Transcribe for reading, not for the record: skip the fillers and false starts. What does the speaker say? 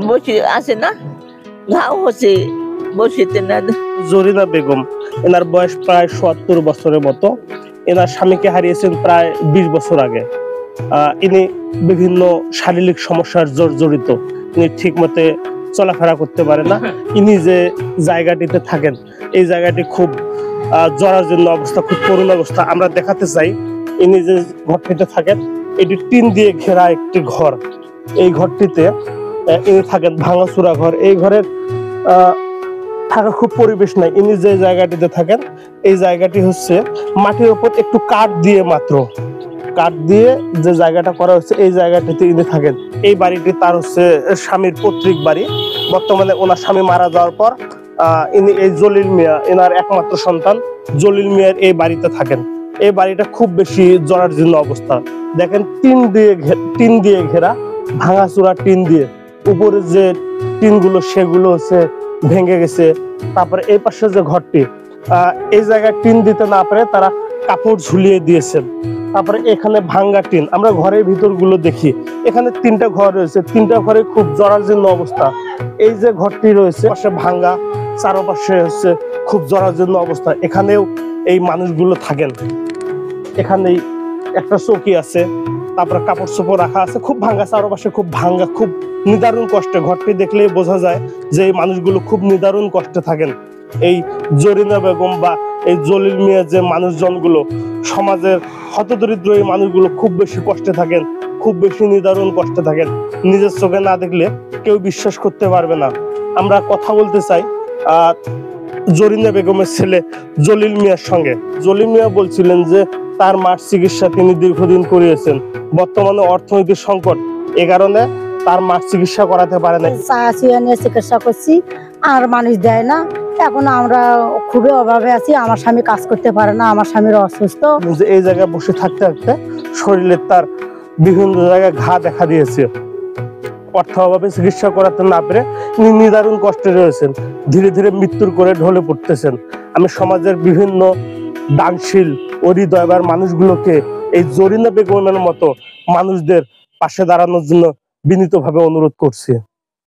বসে আছে না, ঘাও হচ্ছে বসিতে না। জরিনা বেগম, এনার বয়স প্রায় ৭০ বছরের মতো। এনার স্বামীকে হারিয়েছেন প্রায় ২০ বছর আগে। ইনি বিভিন্ন শারীরিক সমস্যার জর্জরিত। ইনি ঠিক মতে চলাফেরা করতে পারে না। ইনি যে জায়গাটিতে থাকেন, এই জায়গাটি খুব জরাজীর্ণ অবস্থা, খুব করুণ অবস্থা। আমরা দেখাতে চাই, ইনি যে ঘরটিতে থাকেন, এটি টিন দিয়ে ঘেরা একটি ঘর। এই ঘরটিতে ইনি থাকেন, ভাঙাচুরা ঘর। এই ঘরের থাকার খুব পরিবেশ নাই। ইনি যে জায়গাটিতে থাকেন, এই জায়গাটি হচ্ছে মাটির উপর একটু কাঠ দিয়ে, মাত্র কাঠ দিয়ে যে জায়গাটা করা হচ্ছে, এই জায়গাটিতে ইনি থাকেন। এই বাড়িটি তার হচ্ছে স্বামীর পৈতৃক বাড়ি। বর্তমানে ওনার স্বামী মারা যাওয়ার পর ইনি এই জলিল মিয়া, এনার একমাত্র সন্তান জলিল মিয়ার এই বাড়িতে থাকেন। এই বাড়িটা খুব বেশি জরাজীর্ণ অবস্থা। দেখেন, টিন দিয়ে ঘেরা, ভাঙাচুরা টিন দিয়ে। উপরে যে টিনগুলো সেগুলো হচ্ছে ভেঙে গেছে। তারপরে এই পাশে যে ঘরটি, এই জায়গায় টিন দিতে না পারে তারা কাপড় ঝুলিয়ে দিয়েছেন। তারপরে এখানে ভাঙ্গা টিন, আমরা ঘরের ভিতর গুলো দেখি, এখানে 3টা ঘর রয়েছে, 3টা ঘরে খুব জরাজীর্ণ অবস্থা। এই যে ঘরটি রয়েছে পাশে ভাঙ্গা, চারপাশে হচ্ছে খুব জরাজীর্ণ অবস্থা। এখানেও এই মানুষগুলো থাকেন। এখানেই একটা চৌকি আছে, তারপরে কাপড় চোপড় রাখা আছে, খুব ভাঙ্গা, চারপাশে খুব ভাঙ্গা, খুব নিদারুণ কষ্টে। ঘরটি দেখলেই বোঝা যায় যে এই মানুষগুলো খুব নিদারুণ কষ্টে থাকেন। এই জরিনা বেগম বা এই জলিল মিয়া যে মানুষজনগুলো, সমাজের হতদরিদ্র এই মানুষগুলো খুব বেশি কষ্টে থাকেন, খুব বেশি নিদারুণ কষ্টে থাকেন। নিজের চোখে না দেখলে কেউ বিশ্বাস করতে পারবে না। আমরা কথা বলতে চাই জরিনা বেগমের ছেলে জলিল মিয়ার সঙ্গে। জলিল মিয়া বলছিলেন যে তার মার চিকিৎসা তিনি দীর্ঘদিন করিয়েছেন। বর্তমানে অর্থনৈতিক সংকট, এ কারণে তার মার চিকিৎসা করাতে পারে না। চিকিৎসা করছি, আর মানুষ দেয় না। এখন আমরা খুবই অভাবে আছি। আমার স্বামী কাজ করতে পারে না, আমার স্বামীর অসুস্থ। এই জায়গায় বসে থাকতে থাকতে শরীরে তার বিভিন্ন জায়গায় ঘা দেখা দিয়েছে। অর্থ অভাবে চিকিৎসা করাতে না পেরে নিদারুণ কষ্টে রয়েছেন। ধীরে ধীরে মৃত্যুর করে ঢলে পড়তেছেন। আমি সমাজের বিভিন্ন দানশীল ও হৃদয়বান মানুষগুলোকে এই জরিনা বেগমের মতো মানুষদের পাশে দাঁড়ানোর জন্য বিনীতভাবে অনুরোধ করছি।